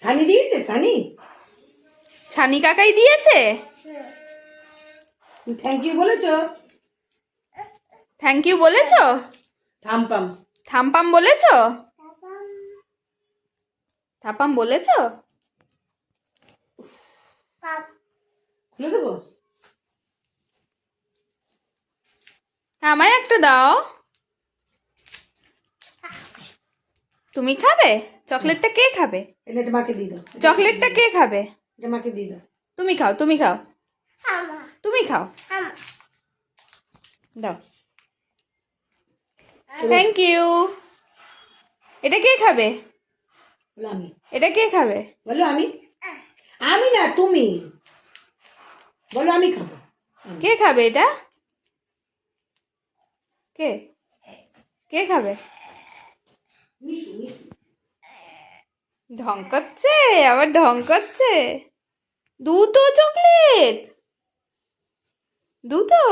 সানি দিয়েছে? সানি সানি কাকাই দিয়েছে। থ্যাংক ইউ বলেছো? থ্যাংক ইউ বলেছো? থামপাম থামপাম বলেছো? থাপাম বলেছো? খুলে দেবো? আমায় একটা দাও। তুমি খাবে? চকলেটটা কে খাবে? এটা মাকে দিয়ে দাও। চকলেটটা কে খাবে? এটা মাকে দিয়ে দাও। তুমি খাও, তুমি খাও, তুমি খাও। দাও। Thank you. এটা কে খাবে? বলো আমি। এটা কে খাবে? বলো আমি। আমি না, তুমি বলো আমি খাবো। কে খাবে এটা? কে কে খাবে? মিশু মিশু। ঢং করছে, আবার ঢং করছে। দুটো চকলেট, দুটো।